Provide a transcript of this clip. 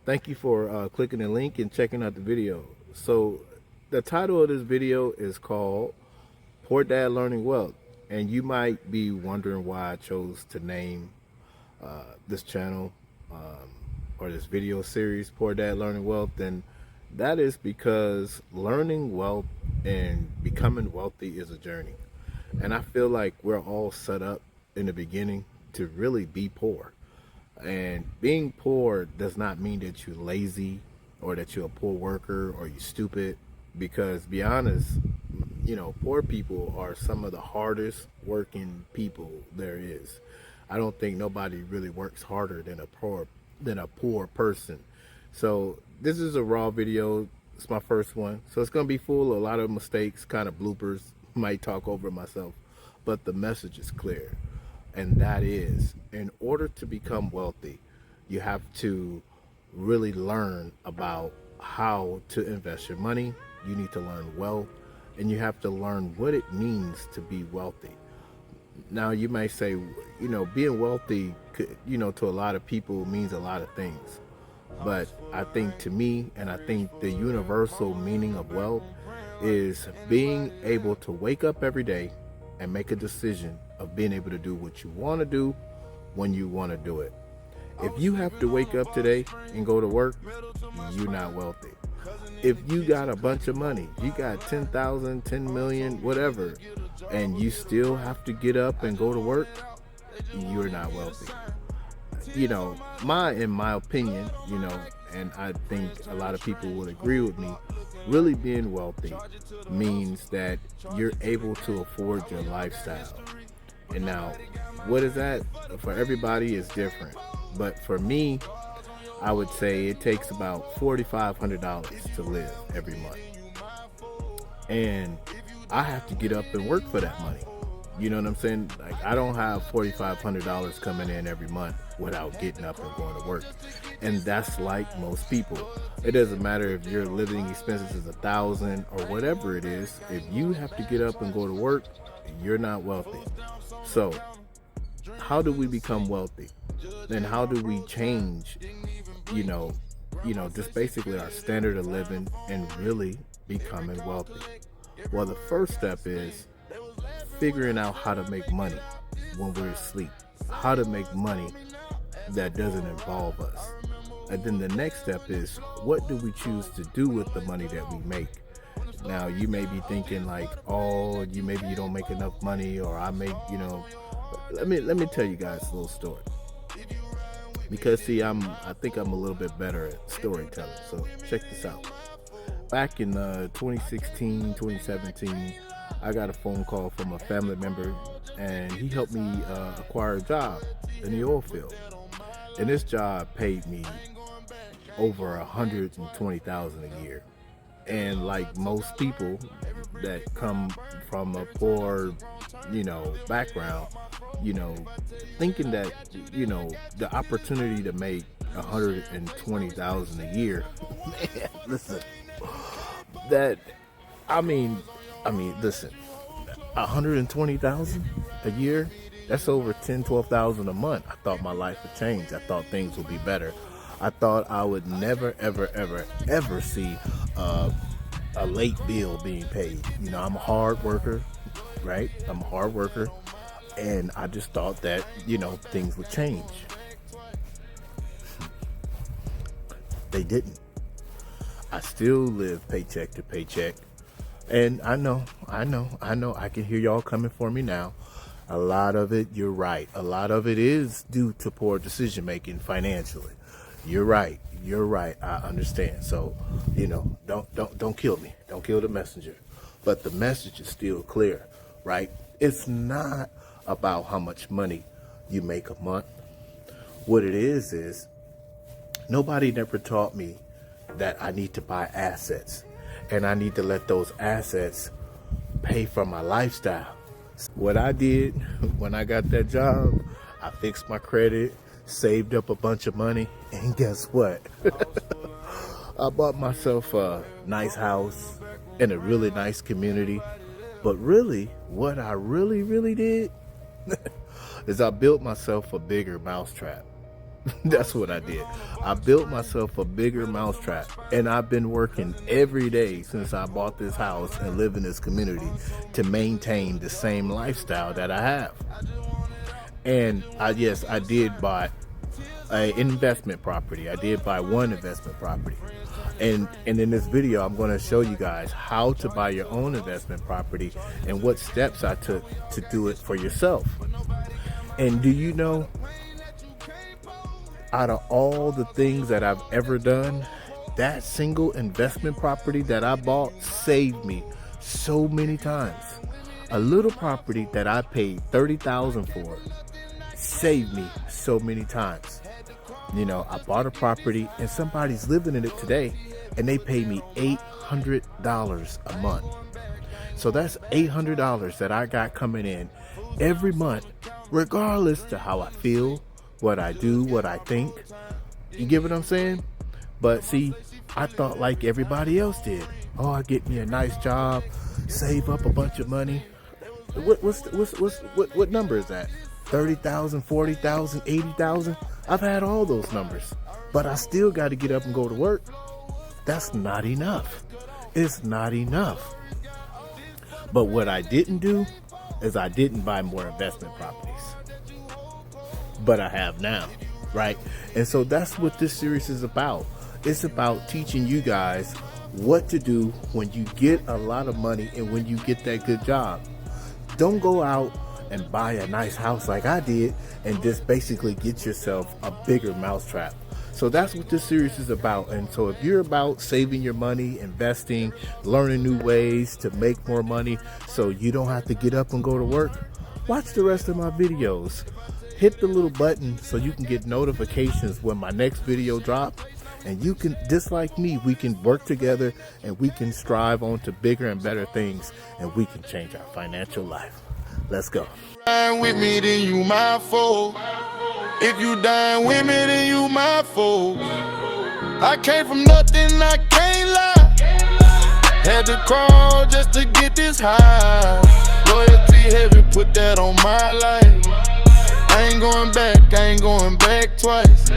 Thank you for clicking the link and checking out the video. So the title of this video is called Poor Dad Learning Wealth. And you might be wondering why I chose to name this channel or this video series Poor Dad Learning Wealth. And that is because learning wealth and becoming wealthy is a journey. And I feel like we're all set up in the beginning to really be poor. And being poor does not mean that you're lazy or that you're a poor worker or you're stupid, because be honest, poor people are some of the hardest working people there is. I don't think nobody really works harder than a poor person. So this is a raw video. It's my first one. So it's going to be full of a lot of mistakes, kind of bloopers, might talk over myself, but the message is clear. And that is, in order to become wealthy, you have to really learn about how to invest your money. You need to learn wealth, and you have to learn what it means to be wealthy. Now, you may say, being wealthy, to a lot of people means a lot of things. But I think to me, and I think the universal meaning of wealth is being able to wake up every day and make a decision of being able to do what you want to do when you want to do it. If you have to wake up today and go to work, you're not wealthy. If you got a bunch of money, you got 10,000, 10 million, whatever, and you still have to get up and go to work, you're not wealthy. In my opinion, and I think a lot of people would agree with me, really being wealthy means that you're able to afford your lifestyle. And now, what is that? For everybody is different. But for me, I would say it takes about $4,500 to live every month. And I have to get up and work for that money. You know what I'm saying? Like, I don't have $4,500 coming in every month without getting up and going to work. And that's like most people. It doesn't matter if your living expenses is $1,000 or whatever it is. If you have to get up and go to work, you're not wealthy. So how do we become wealthy? Then how do we change, just basically our standard of living and really becoming wealthy? Well, the first step is figuring out how to make money when we're asleep, how to make money that doesn't involve us. And then the next step is, what do we choose to do with the money that we make? Now, you may be thinking like, maybe you don't make enough money, or I make, let me tell you guys a little story. Because see, I think I'm a little bit better at storytelling. So check this out. Back in 2016, 2017, I got a phone call from a family member, and he helped me acquire a job in the oil field. And this job paid me over $120,000 a year. And like most people that come from a poor, background, thinking that, the opportunity to make $120,000 a year, man, listen, listen, 120,000 a year, that's over 12,000 a month. I thought my life would change. I thought things would be better. I thought I would never, ever, ever, ever see a late bill being paid. I'm a hard worker, right? I'm a hard worker. And I just thought that, things would change. They didn't. I still live paycheck to paycheck. And I know, I can hear y'all coming for me now. A lot of it, you're right. A lot of it is due to poor decision making financially. You're right. I understand. So, don't kill me. Don't kill the messenger. But the message is still clear, right? It's not about how much money you make a month. What it is nobody never taught me that I need to buy assets, and I need to let those assets pay for my lifestyle. What I did when I got that job, I fixed my credit, saved up a bunch of money, and guess what? I bought myself a nice house in a really nice community. But really, what I really did is I built myself a bigger mousetrap. That's what I did. I built myself a bigger mousetrap, and I've been working every day since I bought this house and live in this community to maintain the same lifestyle that I have. And I did buy an investment property. I did buy one investment property. And in this video, I'm going to show you guys how to buy your own investment property and what steps I took to do it for yourself. And do you know, out of all the things that I've ever done, that single investment property that I bought saved me so many times. A little property that I paid $30,000 for saved me so many times. You know, I bought a property and somebody's living in it today and they pay me $800 a month. So that's $800 that I got coming in every month, regardless to how I feel, what I do, what I think. You get what I'm saying? But see, I thought like everybody else did. Oh, I get me a nice job, save up a bunch of money. What number is that? 30,000, 40,000, 80,000? I've had all those numbers, but I still got to get up and go to work. That's not enough. It's not enough. But what I didn't do is I didn't buy more investment properties. But I have now, right? And so that's what this series is about. It's about teaching you guys what to do when you get a lot of money and when you get that good job. Don't go out and buy a nice house like I did and just basically get yourself a bigger mousetrap. So that's what this series is about. And so if you're about saving your money, investing, learning new ways to make more money so you don't have to get up and go to work, watch the rest of my videos. Hit the little button so you can get notifications when my next video drops. And you can, just like me, we can work together and we can strive on to bigger and better things, and we can change our financial life. Let's go. Dine with me, then you my foe. If you dine with me, then you my foe. I came from nothing, I can't lie. Had to crawl just to get this high. Loyalty heavy, put that on my life. I ain't going back twice.